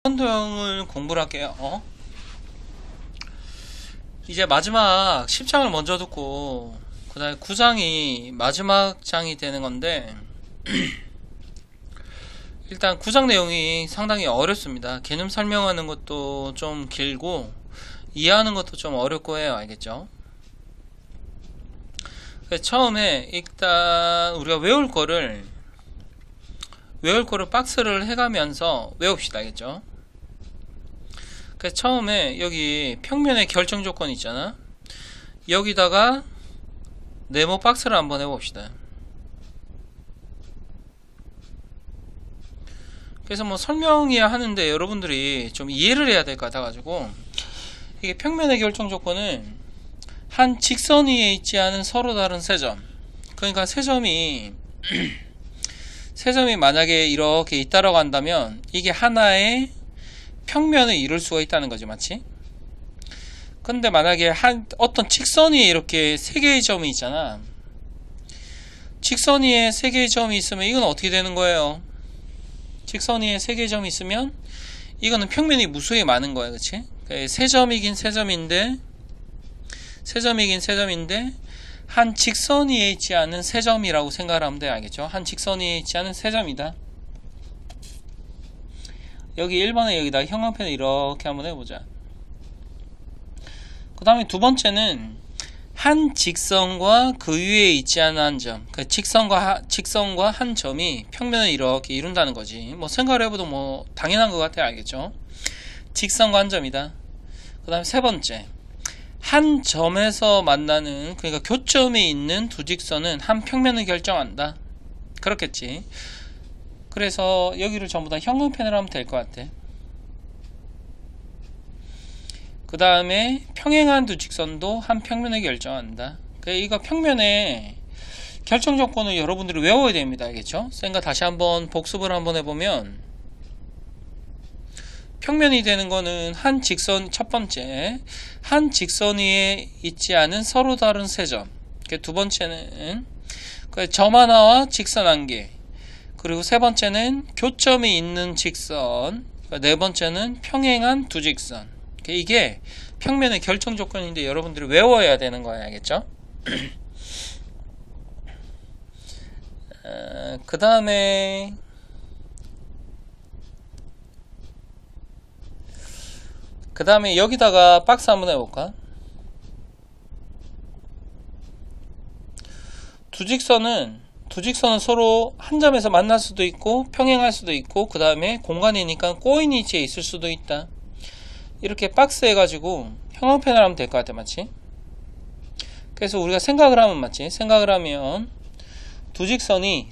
도형을 공부를 할게요. 이제 마지막 10장을 먼저 듣고 그 다음에 9장이 마지막 장이 되는 건데 일단 9장 내용이 상당히 어렵습니다. 개념 설명하는 것도 좀 길고 이해하는 것도 좀 어렵고 해요. 알겠죠? 그래서 처음에 일단 우리가 외울 거를 박스를 해가면서 외웁시다. 알겠죠? 그래서 처음에 여기 평면의 결정 조건 있잖아. 여기다가 네모 박스를 한번 해봅시다. 그래서 뭐 설명이야 하는데 여러분들이 좀 이해를 해야 될 것 같아가지고, 이게 평면의 결정 조건은 한 직선 위에 있지 않은 서로 다른 세 점, 그러니까 세 점이 만약에 이렇게 있다라고 한다면 이게 하나의 평면을 이룰 수가 있다는 거지, 맞지? 근데 만약에 어떤 직선 위에 이렇게 세 개의 점이 있잖아. 직선 위에 세 개의 점이 있으면 이건 어떻게 되는 거예요? 직선 위에 세 개의 점이 있으면 이거는 평면이 무수히 많은 거야, 그치? 세 점이긴 세 점인데 한 직선 위에 있지 않은 세 점이라고 생각을 하면 돼. 알겠죠? 한 직선 위에 있지 않은 세 점이다. 여기 1번에 여기다 형광펜을 이렇게 한번 해보자. 그 다음에 두 번째는 한 직선과 그 위에 있지 않은 한 점, 그 직선과 한 점이 평면을 이렇게 이룬다는 거지. 뭐 생각을 해봐도 뭐 당연한 것 같아. 알겠죠? 직선과 한 점이다. 그 다음에 세 번째, 한 점에서 만나는, 그러니까 교점이 있는 두 직선은 한 평면을 결정한다. 그렇겠지. 그래서 여기를 전부 다 형광펜으로 하면 될 것 같아. 그 다음에 평행한 두 직선도 한 평면을 결정한다. 이거 평면의 결정 조건을 여러분들이 외워야 됩니다. 알겠죠? 그러니까 다시 한번 복습을 한번 해보면, 평면이 되는 거는 한 직선, 첫 번째 한 직선 위에 있지 않은 서로 다른 세 점, 두 번째는 점 하나와 직선 한 개, 그리고 세 번째는 교점이 있는 직선, 네 번째는 평행한 두 직선. 이게 평면의 결정 조건인데 여러분들이 외워야 되는 거예요. 알겠죠? 그 다음에 여기다가 박스 한번 해볼까? 두 직선은 서로 한 점에서 만날 수도 있고 평행할 수도 있고, 그 다음에 공간이니까 꼬인 위치에 있을 수도 있다. 이렇게 박스 해가지고 형광펜을 하면 될 것 같아. 맞지? 그래서 우리가 생각을 하면 두 직선이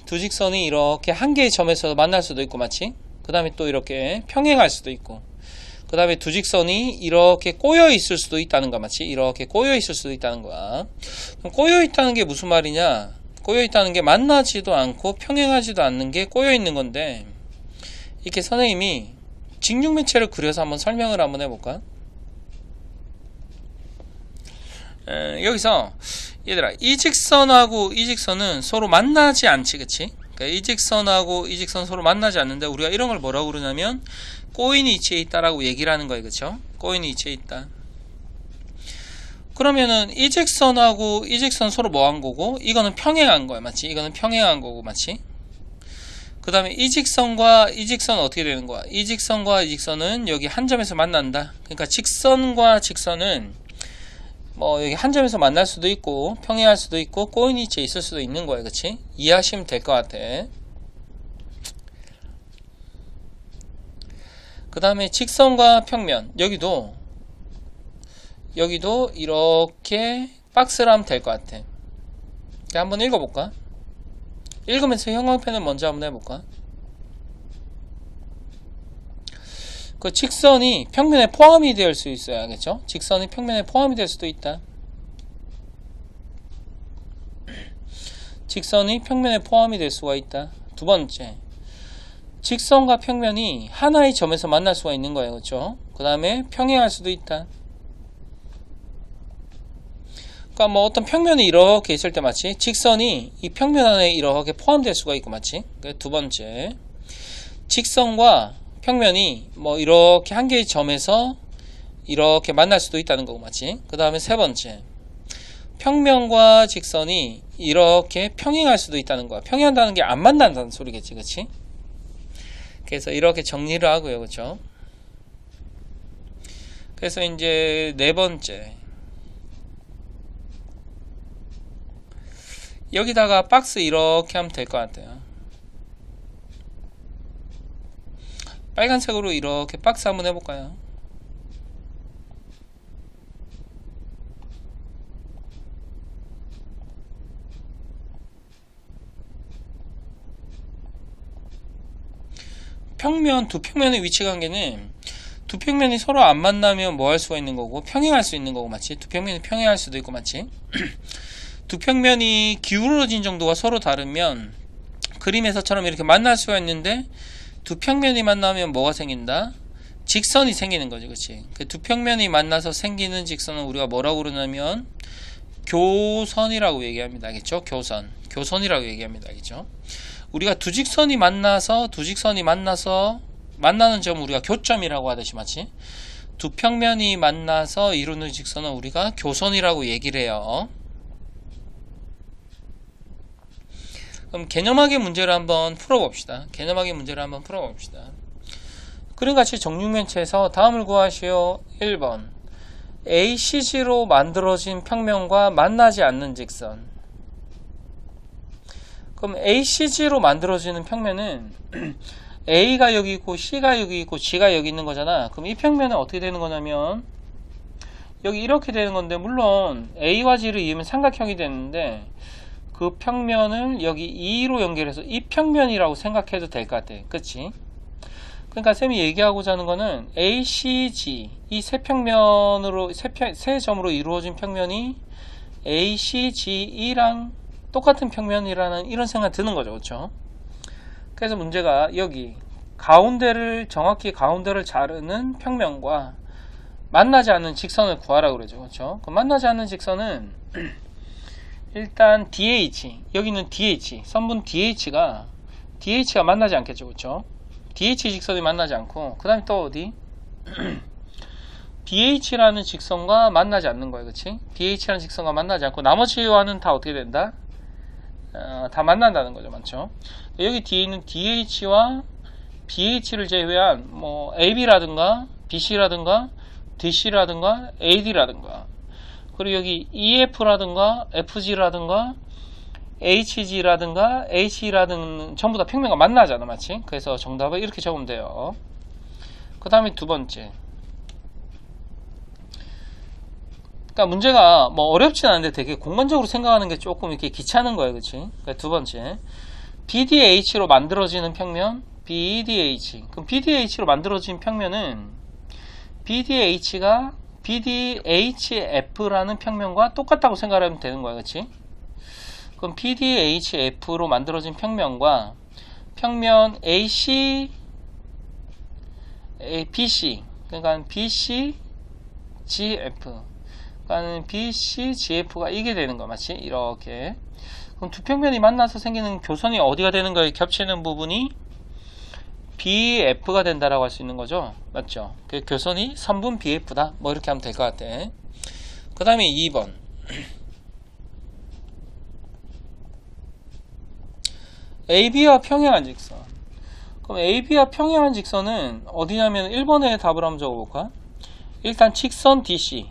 이렇게 한 개의 점에서 만날 수도 있고, 맞지? 그 다음에 또 이렇게 평행할 수도 있고, 그 다음에 두 직선이 이렇게 꼬여 있을 수도 있다는 거야. 맞지? 이렇게 꼬여 있을 수도 있다는 거야. 그럼 꼬여 있다는 게 무슨 말이냐? 꼬여 있다는 게 만나지도 않고 평행하지도 않는 게 꼬여 있는 건데, 이렇게 선생님이 직육면체를 그려서 한번 설명을 한번 해볼까? 여기서 얘들아, 이 직선하고 이 직선은 서로 만나지 않지, 그치? 그러니까 이 직선하고 이 직선 서로 만나지 않는데 우리가 이런 걸 뭐라고 그러냐면 꼬인 위치에 있다라고 얘기를 하는 거예요. 그쵸? 꼬인 위치에 있다. 그러면은 이 직선하고 이 직선 서로 뭐 한 거고, 이거는 평행한 거야. 맞지? 이거는 평행한 거고, 맞지? 그 다음에 이 직선과 이 직선은 어떻게 되는 거야? 이 직선과 이 직선은 여기 한 점에서 만난다. 그러니까 직선과 직선은 뭐 여기 한 점에서 만날 수도 있고 평행할 수도 있고 꼬인 위치에 있을 수도 있는 거야. 그치? 이해하시면 될 것 같아. 그 다음에 직선과 평면, 여기도 이렇게 박스를 하면 될 것 같아. 한번 읽어볼까? 읽으면서 형광펜을 먼저 한번 해볼까? 그 직선이 평면에 포함이 될 수 있어요. 알겠죠? 직선이 평면에 포함이 될 수도 있다. 직선이 평면에 포함이 될 수가 있다. 두 번째, 직선과 평면이 하나의 점에서 만날 수가 있는 거예요. 그렇죠? 그 다음에 평행할 수도 있다. 그러니까 뭐 어떤 평면이 이렇게 있을 때, 맞지? 직선이 이 평면 안에 이렇게 포함될 수가 있고, 맞지? 두 번째, 직선과 평면이 뭐 이렇게 한 개의 점에서 이렇게 만날 수도 있다는 거고, 맞지? 그 다음에 세 번째, 평면과 직선이 이렇게 평행할 수도 있다는 거야. 평행한다는 게 안 만난다는 소리겠지, 그치? 그래서 이렇게 정리를 하고요, 그쵸? 그래서 이제 네 번째, 여기다가 박스 이렇게 하면 될 것 같아요. 빨간색으로 이렇게 박스 한번 해볼까요? 평면, 두 평면의 위치 관계는 두 평면이 서로 안 만나면 뭐 할 수가 있는 거고, 평행할 수 있는 거고, 맞지? 두 평면이 평행할 수도 있고, 맞지? 두 평면이 기울어진 정도가 서로 다르면 그림에서처럼 이렇게 만날 수가 있는데, 두 평면이 만나면 뭐가 생긴다? 직선이 생기는 거지, 그치? 그 두 평면이 만나서 생기는 직선은 우리가 뭐라고 그러냐면 교선이라고 얘기합니다, 알겠죠? 교선이라고 얘기합니다, 알겠죠? 우리가 두 직선이 만나서 만나는 점 우리가 교점이라고 하듯이, 맞지? 두 평면이 만나서 이루는 직선은 우리가 교선이라고 얘기를 해요. 그럼 개념학의 문제를 한번 풀어봅시다. 그림같이 정육면체에서 다음을 구하시오. 1번, ACG로 만들어진 평면과 만나지 않는 직선. 그럼 ACG로 만들어지는 평면은 A가 여기 있고 C가 여기 있고 G가 여기 있는 거잖아. 그럼 이 평면은 어떻게 되는 거냐면 여기 이렇게 되는 건데, 물론 A와 G를 이으면 삼각형이 되는데 그 평면을 여기 E로 연결해서 이 평면이라고 생각해도 될 것 같아. 그치? 그러니까 쌤이 얘기하고자 하는 거는 ACG, 이 세 평면으로, 세 점으로 이루어진 평면이 ACGE랑 똑같은 평면이라는 이런 생각 드는 거죠. 그렇죠? 그래서 문제가 여기 정확히 가운데를 자르는 평면과 만나지 않는 직선을 구하라고 그러죠. 그렇죠? 그럼 만나지 않는 직선은 일단 DH, 여기는 DH, 선분 DH가 만나지 않겠죠. 그렇죠? DH 직선이 만나지 않고, 그 다음에 또 어디? BH라는 직선과 만나지 않는 거예요. 그치? BH라는 직선과 만나지 않고 나머지와는 다 어떻게 된다? 다 만난다는 거죠. 맞죠? 여기 뒤에 있는 DH와 BH를 제외한 뭐 AB라든가 BC라든가 DC라든가 AD라든가, 그리고 여기 EF라든가 FG라든가 HG라든가 HE라든가 전부 다 평면과 만나잖아, 맞지? 그래서 정답을 이렇게 적으면 돼요. 그 다음에 두 번째, 그러니까 문제가 뭐 어렵진 않은데 되게 공간적으로 생각하는 게 조금 이렇게 귀찮은 거예요, 그치? 그러니까 두 번째, BDH로 만들어지는 평면, BDH. 그럼 BDH로 만들어진 평면은 BDH가 BDHF라는 평면과 똑같다고 생각하면 되는 거야, 그치? 그럼 BDHF로 만들어진 평면과 평면 BC, 그러니까 BCGF, 그러니까 BCGF가 이게 되는 거야, 맞지? 이렇게. 그럼 두 평면이 만나서 생기는 교선이 어디가 되는 거예요? 겹치는 부분이 BF가 된다라고 할 수 있는 거죠, 맞죠? 그 교선이 선분 BF다, 뭐 이렇게 하면 될 것 같아. 그 다음에 2번, AB와 평행한 직선. 그럼 AB와 평행한 직선은 어디냐면 1번에 답을 한번 적어볼까? 일단 직선 DC,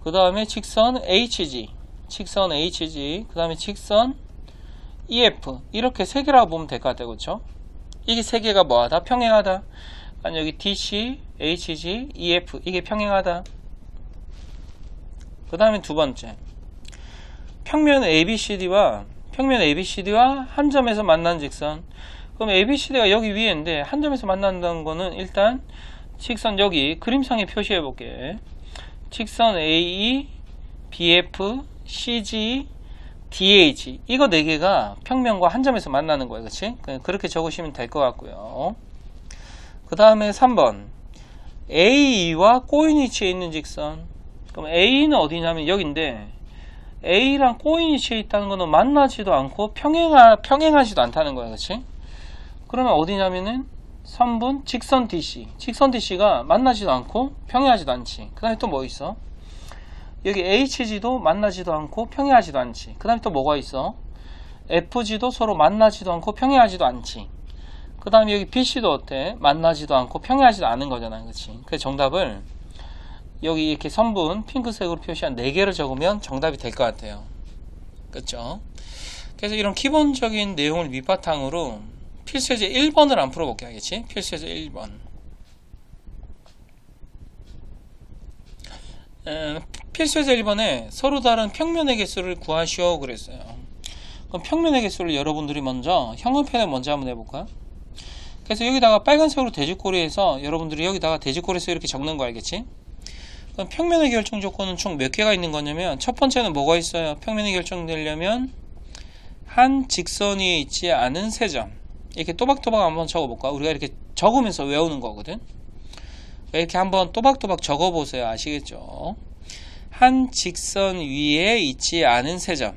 그 다음에 직선 HG, 그 다음에 직선 EF, 이렇게 세 개라고 보면 될 것 같아요. 그렇죠? 이게 세 개가 뭐하다? 평행하다. 아니, 여기 DC, HG, EF, 이게 평행하다. 그 다음에 두 번째, 평면 ABCD와 한 점에서 만난 직선. 그럼 ABCD가 여기 위에인데 한 점에서 만난다는 거는 일단 직선, 여기 그림상에 표시해 볼게. 직선 AE, BF, CG, DH, 이거 네 개가 평면과 한 점에서 만나는 거예요. 그치? 그렇게 적으시면 될 것 같고요. 그 다음에 3번, AE와 꼬인 위치에 있는 직선. 그럼 A는 어디냐면 여기인데, A랑 꼬인 위치에 있다는 거는 만나지도 않고 평행하지도 않다는 거예요. 그치? 그러면 어디냐면은 선분 직선 DC. 직선 DC가 만나지도 않고 평행하지도 않지. 그 다음에 또 뭐 있어? 여기 HG도 만나지도 않고 평행하지도 않지. 그 다음에 또 뭐가 있어? FG도 서로 만나지도 않고 평행하지도 않지. 그 다음에 여기 BC도 어때? 만나지도 않고 평행하지도 않은 거잖아. 그치? 그래서 정답을 여기 이렇게 선분 핑크색으로 표시한 4개를 적으면 정답이 될 것 같아요. 그쵸? 그래서 이런 기본적인 내용을 밑바탕으로 필수예제 1번을 안 풀어볼게 하겠지? 필수예제 1번. 필수예제 1번에 서로 다른 평면의 개수를 구하시오 그랬어요. 그럼 평면의 개수를 여러분들이 먼저 형광펜을 먼저 한번 해볼까? 그래서 여기다가 빨간색으로 돼지꼬리에서 여러분들이 여기다가 돼지꼬리에서 이렇게 적는 거 알겠지? 그럼 평면의 결정 조건은 총 몇 개가 있는 거냐면 첫 번째는 뭐가 있어요? 평면이 결정되려면 한 직선이 있지 않은 세 점. 이렇게 또박또박 한번 적어볼까? 우리가 이렇게 적으면서 외우는 거거든. 이렇게 한번 또박또박 적어보세요. 아시겠죠? 한 직선 위에 있지 않은 세 점.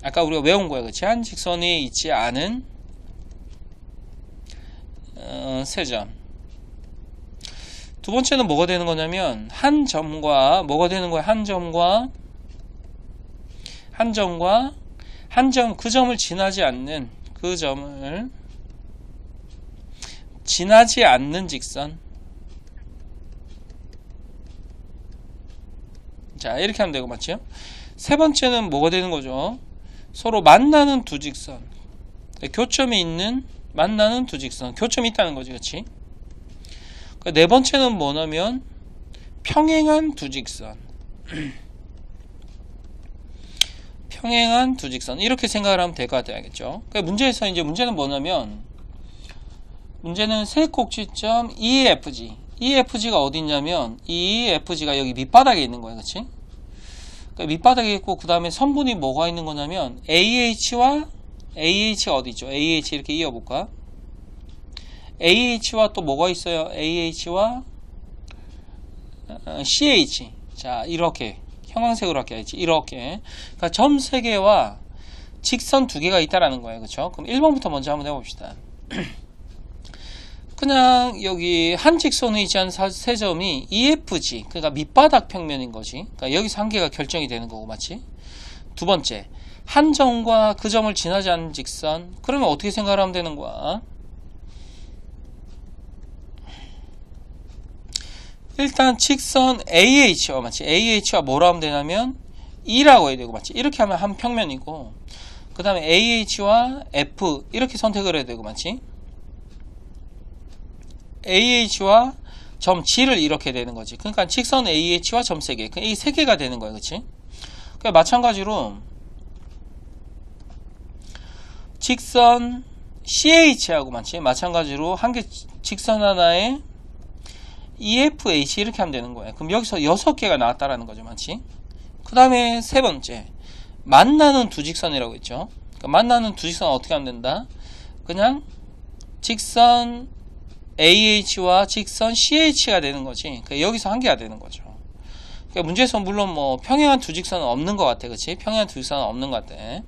아까 우리가 외운 거야, 그치? 한 직선이 있지 않은 세 점. 두 번째는 뭐가 되는 거냐면 한 점과 뭐가 되는 거야? 한 점과 그 점을 지나지 않는 그 점을 지나지 않는 직선. 자, 이렇게 하면 되고 맞죠? 세 번째는 뭐가 되는 거죠? 서로 만나는 두 직선. 교점이 있는 만나는 두 직선. 교점이 있다는 거지, 그렇지? 네 번째는 뭐냐면 평행한 두 직선. 평행한 두 직선. 이렇게 생각을 하면 될 것 같아요. 알겠죠? 문제에서 이제 문제는 뭐냐면 문제는 세 꼭지점 EFG. EFG가 어디 있냐면 EFG가 여기 밑바닥에 있는 거예요. 그렇지? 밑바닥에 있고 그 다음에 선분이 뭐가 있는 거냐면 AH와 AH가 어디 있죠? AH 이렇게 이어볼까? AH와 또 뭐가 있어요? AH와 CH. 자, 이렇게 형광색으로 할게 알지? 이렇게. 그러니까 점 3개와 직선 2개가 있다라는 거예요. 그렇죠? 그럼 1번부터 먼저 한번 해봅시다. 그냥 여기 한 직선에 있지 않은 세 점이 EFG, 그러니까 밑바닥 평면인 거지. 그러니까 여기서 한 개가 결정이 되는 거고, 맞지? 두 번째, 한 점과 그 점을 지나지 않는 직선. 그러면 어떻게 생각을 하면 되는 거야? 일단 직선 AH와 맞지? AH와 뭐라 하면 되냐면 E라고 해야 되고, 맞지? 이렇게 하면 한 평면이고, 그 다음에 AH와 F 이렇게 선택을 해야 되고, 맞지? AH와 점 G를 이렇게 되는 거지. 그러니까 직선 AH와 점 3개. 이 3개가 되는 거야. 그치? 그러니까 마찬가지로 직선 CH하고 맞지? 마찬가지로 한 개 직선 하나에 EFH 이렇게 하면 되는 거야. 그럼 여기서 6개가 나왔다라는 거죠. 맞지? 그 다음에 세 번째. 만나는 두 직선이라고 했죠. 그러니까 만나는 두 직선은 어떻게 하면 된다? 그냥 직선 AH와 직선 CH가 되는 거지. 그러니까 여기서 한 개가 되는 거죠. 그러니까 문제에서 물론 뭐 평행한 두 직선은 없는 것 같아. 그치? 평행한 두 직선은 없는 것 같아.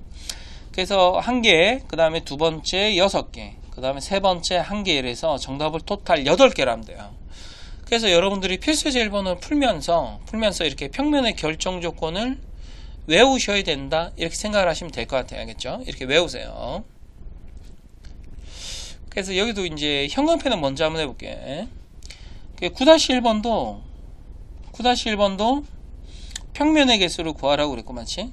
그래서 한 개, 그 다음에 두 번째 6개, 그 다음에 세 번째 한 개 이래서 정답을 토탈 8개로 하면 돼요. 그래서 여러분들이 필수제 1번을 풀면서 이렇게 평면의 결정 조건을 외우셔야 된다. 이렇게 생각을 하시면 될 것 같아요. 알겠죠? 이렇게 외우세요. 그래서 여기도 이제 형광펜은 먼저 한번 해볼게. 9-1번도 평면의 개수를 구하라고 그랬고, 맞지?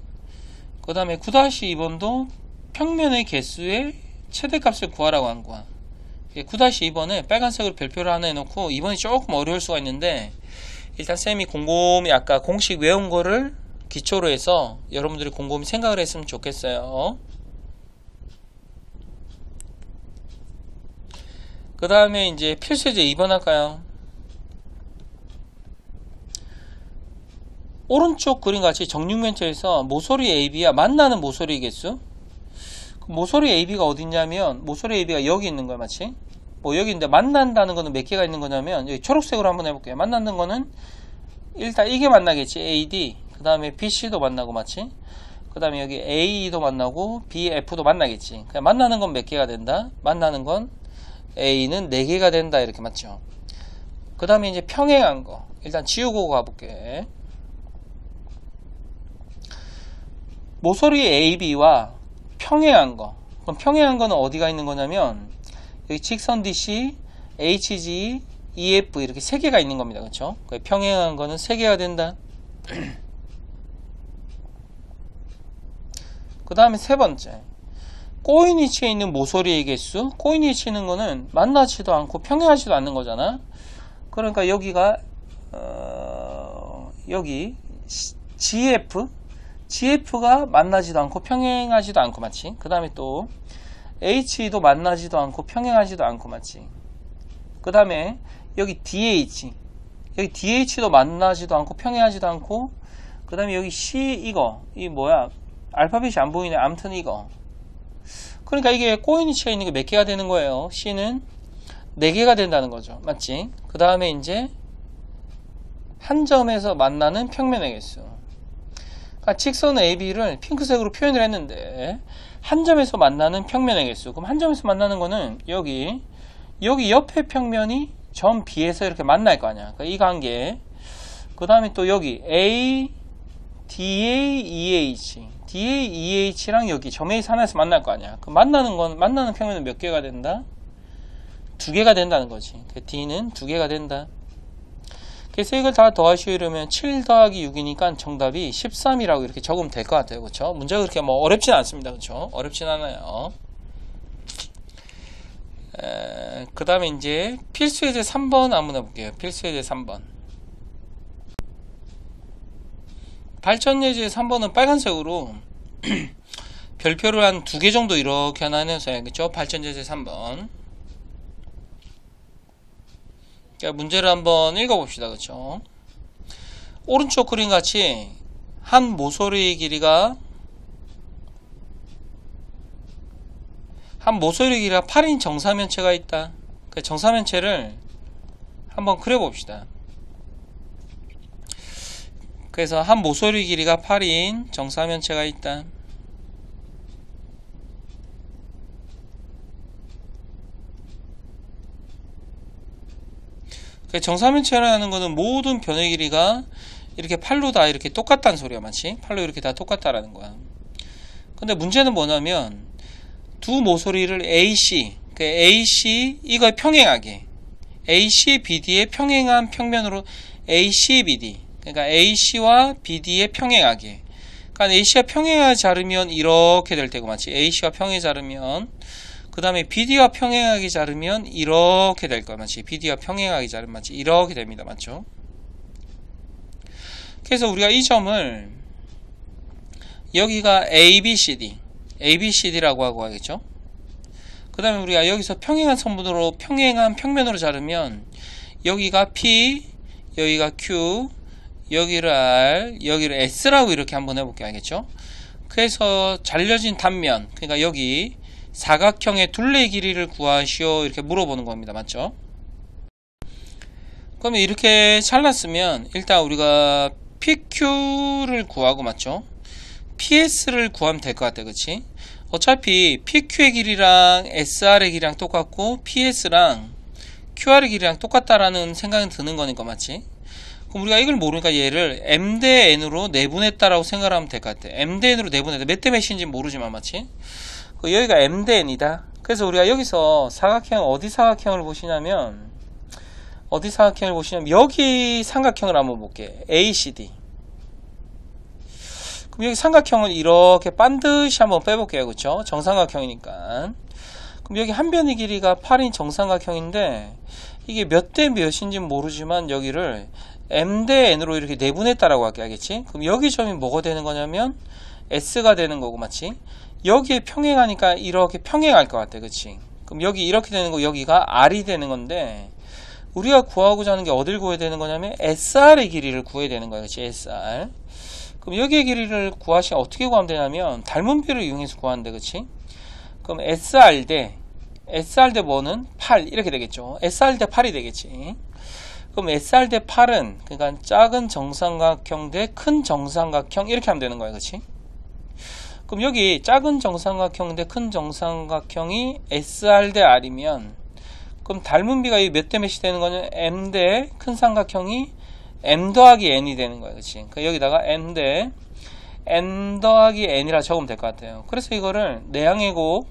그 다음에 9-2번도 평면의 개수의 최대값을 구하라고 한 거야. 9-2번에 빨간색으로 별표를 하나 해놓고 2번이 조금 어려울 수가 있는데 일단 쌤이 곰곰이 아까 공식 외운 거를 기초로 해서 여러분들이 곰곰이 생각을 했으면 좋겠어요. 그 다음에 이제 필수제 2번 할까요? 오른쪽 그림같이 정육면체에서 모서리 AB와 만나는 모서리 개수. 모서리 AB가 어디 있냐면 모서리 AB가 여기 있는 거야. 맞지? 뭐 여기 있는데 만난다는 거는 몇 개가 있는 거냐면 여기 초록색으로 한번 해볼게요. 만나는 거는 일단 이게 만나겠지. AD. 그 다음에 BC도 만나고, 맞지? 그 다음에 여기 AE도 만나고 BF도 만나겠지. 그냥 만나는 건 몇 개가 된다? 만나는 건 A는 4개가 된다 이렇게 맞죠. 그 다음에 이제 평행한 거 일단 지우고 가볼게. 모서리 AB와 평행한 거. 그럼 평행한 거는 어디가 있는 거냐면 여기 직선 DC, HG, EF 이렇게 3개가 있는 겁니다. 그렇죠? 평행한 거는 3개가 된다. 그 다음에 세 번째, 꼬인 위치에 있는 모서리의 개수. 꼬인 위치에 있는 거는 만나지도 않고 평행하지도 않는 거잖아. 그러니까 여기가 여기 GF가 만나지도 않고 평행하지도 않고 맞지. 그 다음에 또 H도 만나지도 않고 평행하지도 않고 맞지. 그 다음에 여기 여기 DH도 만나지도 않고 평행하지도 않고, 그 다음에 여기 C 이거 이 뭐야 알파벳이 안 보이네. 아무튼 이거. 그러니까 이게 꼬인 위치가 있는 게 몇 개가 되는 거예요? C는 4개가 된다는 거죠. 맞지? 그 다음에 이제 한 점에서 만나는 평면의 개수. 그러니까 직선 AB를 핑크색으로 표현을 했는데 한 점에서 만나는 평면의 개수. 그럼 한 점에서 만나는 거는 여기 옆에 평면이 점 B에서 이렇게 만날 거 아니야. 그러니까 이 관계. 그 다음에 또 여기 A, DA, EH. DA, EH랑 여기 점 A 하나에서 만날 거 아니야. 그 만나는 평면은 몇 개가 된다? 2개가 된다는 거지. D는 2개가 된다. 그래서 이걸 다 더하시려면 7 더하기 6이니까 정답이 13이라고 이렇게 적으면 될 것 같아요. 그렇죠? 문제가 그렇게 뭐 어렵진 않습니다. 그렇죠? 어렵진 않아요. 그 다음에 이제 필수예제 3번 한번 해볼게요. 필수예제 3번. 발전예제 3번은 빨간색으로 별표를 한 2개 정도 이렇게 하나 해서 해야겠죠? 발전예제 3번. 문제를 한번 읽어봅시다. 그렇죠? 오른쪽 그림 같이 한 모서리의 길이가 8인 정사면체가 있다. 그 정사면체를 한번 그려봅시다. 그래서 한 모서리 길이가 8인 정사면체가 있다. 정사면체라는 거는 모든 변의 길이가 이렇게 8로 다 이렇게 똑같다는 소리야. 맞지? 8로 이렇게 다 똑같다라는 거야. 근데 문제는 뭐냐면 두 모서리를 AC, 이걸 평행하게 AC, BD의 평행한 평면으로 AC, BD, 그러니까 AC와 BD의 평행하게. 그러니까 AC와 평행하게 자르면 이렇게 될 테고, 맞지? AC와 평행하게 자르면, 그 다음에 BD와 평행하게 자르면 이렇게 될 거야, 맞지? BD와 평행하게 자르면, 맞지? 이렇게 됩니다, 맞죠? 그래서 우리가 이 점을 여기가 ABCD라고 하고 하겠죠? 그 다음에 우리가 여기서 평행한 선분으로 평행한 평면으로 자르면 여기가 P, 여기가 Q, 여기를 R, 여기를 S라고 이렇게 한번 해볼게. 알겠죠? 그래서 잘려진 단면, 그러니까 여기 사각형의 둘레의 길이를 구하시오 이렇게 물어보는 겁니다. 맞죠? 그러면 이렇게 잘랐으면 일단 우리가 PQ를 구하고, 맞죠? PS를 구하면 될 것 같아. 그치? 어차피 PQ의 길이랑 SR의 길이랑 똑같고 PS랑 QR의 길이랑 똑같다라는 생각이 드는 거니까, 맞지? 그럼 우리가 이걸 모르니까 얘를 M 대 N으로 내분했다라고 생각하면 될 것 같아. M 대 N으로 내분했다. 몇 대 몇인지 모르지만, 맞지? 여기가 M 대 N이다. 그래서 우리가 여기서 사각형, 어디 사각형을 보시냐면 여기 삼각형을 한번 볼게. ACD. 그럼 여기 삼각형을 이렇게 반드시 한번 빼볼게요. 그쵸? 정삼각형이니까. 그럼 여기 한 변의 길이가 8인 정삼각형인데 이게 몇 대 몇인지 모르지만 여기를 M 대 N으로 이렇게 내분했다라고 할게. 알겠지? 그럼 여기 점이 뭐가 되는 거냐면 S가 되는 거고, 맞지? 여기에 평행하니까 이렇게 평행할 것 같아. 그치? 그럼 여기 이렇게 되는 거, 여기가 R이 되는 건데 우리가 구하고자 하는 게 어딜 구해야 되는 거냐면 SR의 길이를 구해야 되는 거야. 그치? SR. 그럼 여기의 길이를 구하시면 어떻게 구하면 되냐면 닮은비를 이용해서 구하는데, 그치? 그럼 SR 대 뭐는 8 이렇게 되겠죠. SR 대 8이 되겠지. 그럼 SR 대 8은 그러니까 작은 정삼각형 대 큰 정삼각형 이렇게 하면 되는 거야. 그치? 그럼 여기 작은 정삼각형 대 큰 정삼각형이 SR 대 R이면 그럼 닮은 비가 몇 대 몇이 되는 거냐? m 대 큰 삼각형이 m 더하기 n이 되는 거예요. 그치? 그러니까 여기다가 m 대 n 더하기 n이라 적으면 될 것 같아요. 그래서 이거를 내항의 곱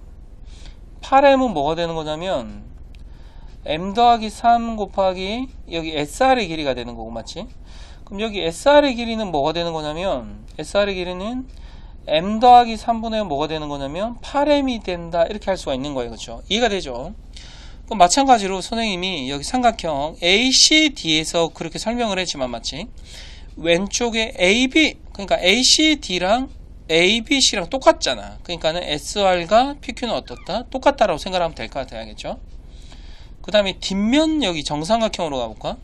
8m은 뭐가 되는 거냐면 m 더하기 3 곱하기 여기 sr의 길이가 되는 거고, 맞지? 그럼 여기 sr의 길이는 뭐가 되는 거냐면 sr의 길이는 m 더하기 3분의 1 뭐가 되는 거냐면 8m이 된다, 이렇게 할 수가 있는 거예요. 그렇죠? 이해가 되죠? 그럼 마찬가지로 선생님이 여기 삼각형 ACD에서 그렇게 설명을 했지만, 맞지? 왼쪽에 AB, 그러니까 ACD랑 ABC랑 똑같잖아. 그러니까는 SR과 PQ는 어떻다? 똑같다라고 생각하면 될 것 같아요. 알겠죠? 그 다음에 뒷면 여기 정삼각형으로 가볼까?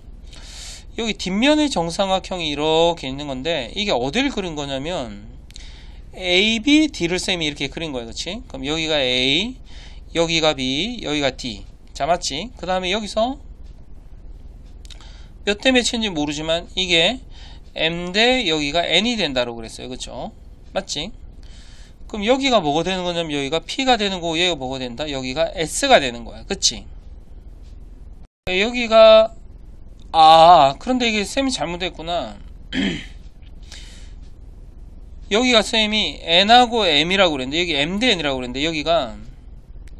여기 뒷면의 정삼각형이 이렇게 있는 건데, 이게 어딜 그린 거냐면 AB, D를 쌤이 이렇게 그린 거예요. 그치? 그럼 여기가 A, 여기가 B, 여기가 D. 자, 맞지? 그 다음에 여기서 몇 대 몇인지 모르지만 이게 M 대 여기가 N이 된다고 그랬어요. 그쵸? 맞지? 그럼 여기가 뭐가 되는 거냐면 여기가 P가 되는 거고, 여기가 뭐가 된다? 여기가 S가 되는 거야. 그치? 여기가 그런데 이게 쌤이 잘못했구나. 여기가 쌤이 N하고 M이라고 그랬는데 여기 M 대 N이라고 그랬는데 여기가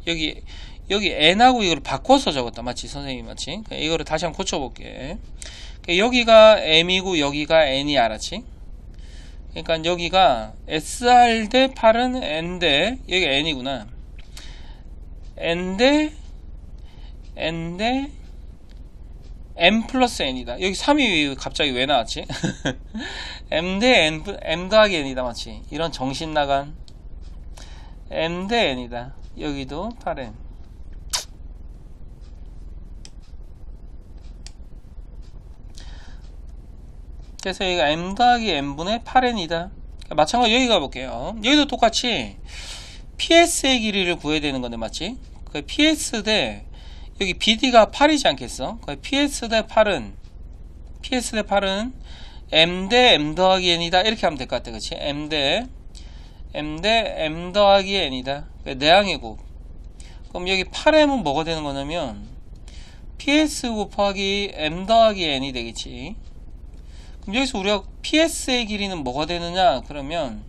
여기 N하고 이걸 바꿔서 적었다. 맞지? 선생님 맞지? 이거를 다시 한번 고쳐볼게. 여기가 M이고 여기가 N이, 알았지? 그러니까 여기가 SR 대 8은 N 대 여기가 N이구나. N 대 M 플러스 N이다. 여기 3이 갑자기 왜 나왔지? M 대 M 더하기 N이다. 맞지? 이런 정신 나간 M 대 N이다. 여기도 8M. 그래서 여기가 M 더하기 N분의 8N이다. 마찬가지로 여기 가볼게요. 여기도 똑같이 PS의 길이를 구해야 되는 건데, 맞지? 그 PS 대 여기 BD가 8이지 않겠어? PS 대 8은 M 대 M 더하기 N이다. 이렇게 하면 될 것 같아. 그치? M 대 M 더하기 N이다. 내항의 곱. 그럼 여기 8M은 뭐가 되는 거냐면 PS 곱하기 M 더하기 N이 되겠지. 그럼 여기서 우리가 PS의 길이는 뭐가 되느냐? 그러면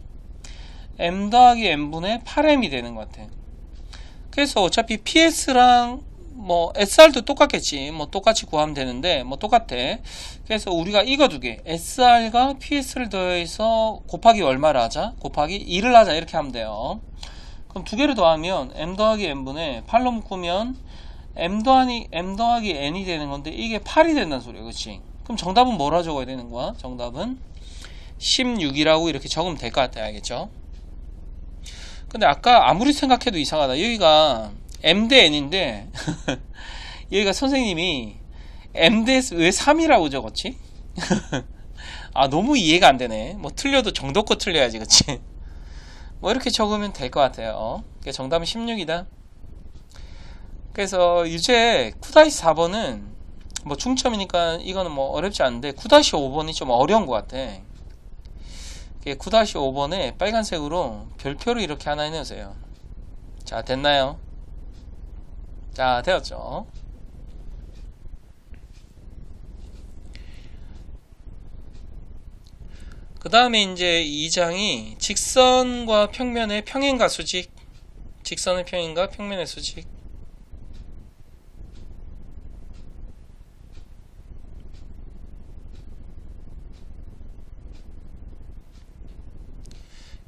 M 더하기 N분의 8M이 되는 것 같아. 그래서 어차피 PS랑 뭐 SR도 똑같겠지. 뭐 똑같이 구하면 되는데 뭐 똑같아. 그래서 우리가 이거 두 개, SR과 PS를 더해서 곱하기 얼마를 하자? 곱하기 2를 하자. 이렇게 하면 돼요. 그럼 두 개를 더하면 M 더하기 N분의 8로 묶으면 M 더하기 N이 되는 건데 이게 8이 된다는 소리야. 그치? 그럼 정답은 뭐라 적어야 되는 거야? 정답은 16이라고 이렇게 적으면 될 것 같아요. 알겠죠? 근데 아까 아무리 생각해도 이상하다. 여기가 M 대 N인데 여기가 선생님이 M 대 왜 3이라고 적었지? 너무 이해가 안 되네. 뭐 틀려도 정도껏 틀려야지. 그치? 뭐 이렇게 적으면 될 것 같아요. 정답은 16이다. 그래서 이제 9-4번은 뭐 중점이니까 이거는 뭐 어렵지 않은데 9-5번이 좀 어려운 것 같아. 9-5번에 빨간색으로 별표를 이렇게 하나 해놓으세요. 자, 됐나요? 자, 되었죠? 그 다음에 이제 2장이 직선과 평면의 평행과 수직, 직선의 평행과 평면의 수직.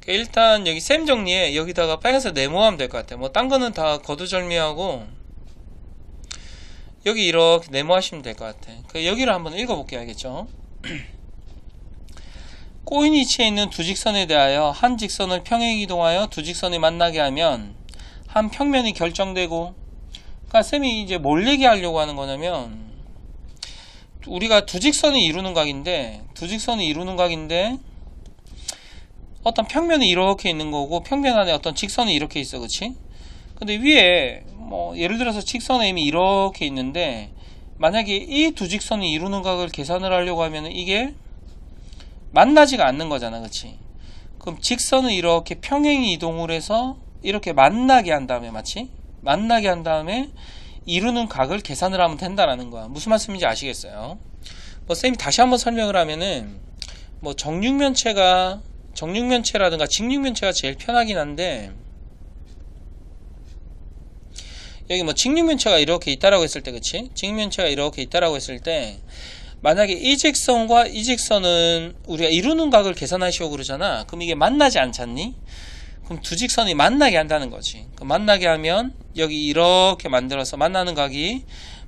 일단 여기 셈 정리에 여기다가 빨간색 네모하면 될 것 같아요. 뭐 딴 거는 다 거두절미하고 여기 이렇게 네모하시면 될 것 같아. 여기를 한번 읽어볼게요. 알겠죠? 꼬인 위치에 있는 두 직선에 대하여 한 직선을 평행 이동하여 두 직선이 만나게 하면 한 평면이 결정되고, 그러니까 쌤이 이제 뭘 얘기하려고 하는 거냐면 우리가 두 직선이 이루는 각인데 어떤 평면이 이렇게 있는 거고 평면 안에 어떤 직선이 이렇게 있어. 그치? 근데 위에 뭐 예를 들어서 직선 M이 이렇게 있는데 만약에 이 두 직선이 이루는 각을 계산을 하려고 하면 이게 만나지가 않는 거잖아. 그치? 그럼 직선은 이렇게 평행 이동을 해서 이렇게 만나게 한 다음에, 맞지? 만나게 한 다음에 이루는 각을 계산을 하면 된다라는 거야. 무슨 말씀인지 아시겠어요? 뭐 쌤이 다시 한번 설명을 하면은 뭐 정육면체라든가 직육면체가 제일 편하긴 한데, 여기 뭐 직육면체가 이렇게 있다라고 했을 때, 그치? 직육면체가 이렇게 있다라고 했을 때, 만약에 이 직선과 이 직선은 우리가 이루는 각을 계산하시오 그러잖아. 그럼 이게 만나지 않잖니? 그럼 두 직선이 만나게 한다는 거지. 그럼 만나게 하면 여기 이렇게 만들어서 만나는 각이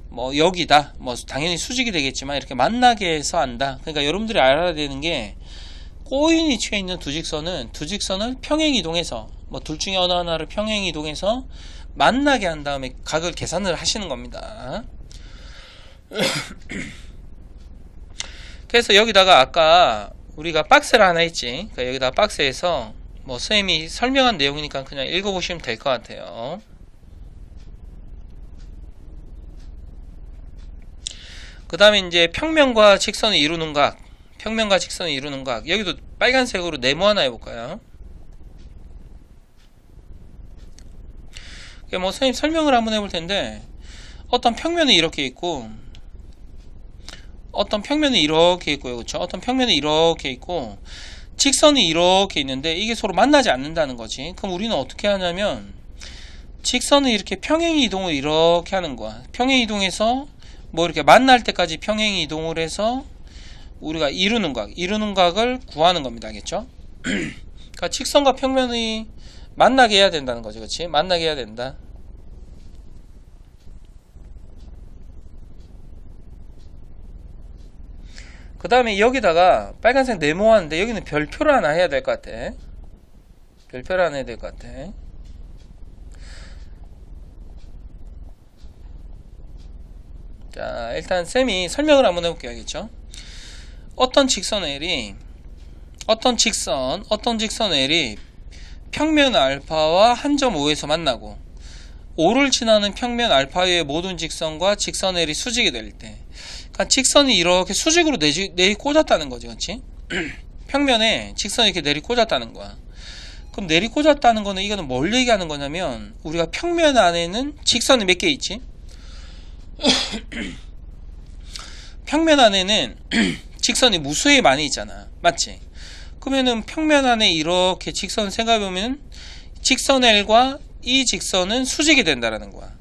뭐 여기다, 뭐 당연히 수직이 되겠지만 이렇게 만나게 해서 한다. 그러니까 여러분들이 알아야 되는 게, 꼬인이 취해 있는 두 직선을 평행이동해서, 뭐 둘 중에 어느 하나를 평행이동해서 만나게 한 다음에 각을 계산을 하시는 겁니다. 그래서 여기다가 아까 우리가 박스를 하나 했지. 그러니까 여기다 박스에서 뭐 선생님이 설명한 내용이니까 그냥 읽어보시면 될 것 같아요. 그 다음에 이제 평면과 직선을 이루는 각, 여기도 빨간색으로 네모 하나 해볼까요? 뭐 선생님 설명을 한번 해볼 텐데, 어떤 평면이 이렇게 있고, 어떤 평면이 이렇게 있고요, 그렇죠? 어떤 평면이 이렇게 있고, 직선이 이렇게 있는데 이게 서로 만나지 않는다는 거지. 그럼 우리는 어떻게 하냐면, 직선을 이렇게 평행 이동을 이렇게 하는 거야. 평행 이동해서 뭐 이렇게 만날 때까지 평행 이동을 해서 우리가 이루는 각을 구하는 겁니다. 알겠죠? 그러니까 직선과 평면이 만나게 해야 된다는 거지. 그렇지? 만나게 해야 된다. 그 다음에 여기다가 빨간색 네모하는데 여기는 별표를 하나 해야 될 것 같아. 별표를 하나 해야 될 것 같아. 자, 일단 쌤이 설명을 한번 해볼게요. 알겠죠? 어떤 직선 L이 평면 알파와 한 점 O에서 만나고, O를 지나는 평면 알파 위의 모든 직선과 직선 L이 수직이 될 때, 그러니까 직선이 이렇게 수직으로 내리 꽂았다는 거지, 그렇지? 평면에 직선이 이렇게 내리 꽂았다는 거야. 그럼 내리 꽂았다는 거는, 이거는 뭘 얘기하는 거냐면, 우리가 평면 안에는 직선이 몇 개 있지? 평면 안에는 직선이 무수히 많이 있잖아, 맞지? 그러면은 평면 안에 이렇게 직선 생각해보면 직선 L과 이 직선은 수직이 된다라는 거야.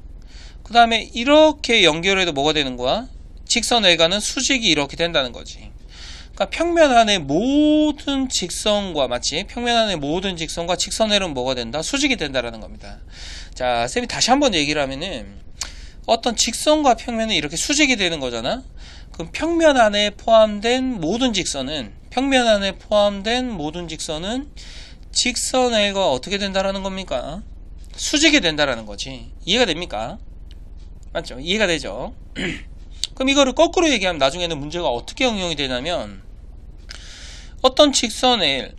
그 다음에 이렇게 연결해도 뭐가 되는 거야? 직선 L과는 수직이 이렇게 된다는 거지. 그러니까 평면 안에 모든 직선과, 맞지? 평면 안에 모든 직선과 직선 L은 뭐가 된다? 수직이 된다라는 겁니다. 자, 쌤이 다시 한번 얘기를 하면은, 어떤 직선과 평면은 이렇게 수직이 되는 거잖아. 그럼 평면 안에 포함된 모든 직선은 직선 L과 어떻게 된다라는 겁니까? 수직이 된다라는 거지. 이해가 됩니까? 맞죠? 이해가 되죠? 그럼 이거를 거꾸로 얘기하면 나중에는 문제가 어떻게 응용이 되냐면, 어떤 직선 L이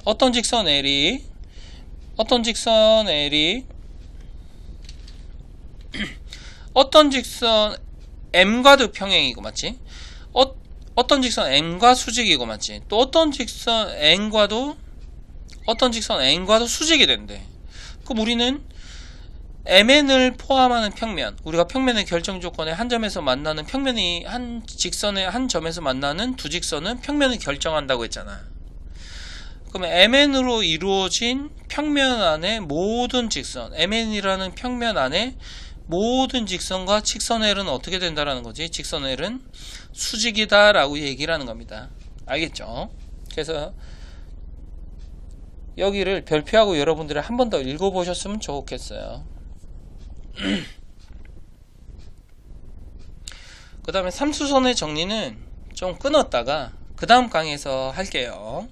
어떤 직선 M과도 평행이고, 맞지? 어떤 직선 M과 수직이고, 맞지? 또 어떤 직선 N과도 수직이 된대. 그럼 우리는 MN을 포함하는 평면, 우리가 평면의 결정 조건에 한 점에서 만나는 평면이, 한 직선의 한 점에서 만나는 두 직선은 평면을 결정한다고 했잖아. 그러면 MN으로 이루어진 평면 안에 모든 직선, MN이라는 평면 안에 모든 직선과 직선 L은 어떻게 된다라는 거지? 직선 L은 수직이다 라고 얘기를 하는 겁니다. 알겠죠? 그래서 여기를 별표하고 여러분들이 한 번 더 읽어보셨으면 좋겠어요. 그 다음에 삼수선의 정리는 좀 끊었다가 그 다음 강의에서 할게요.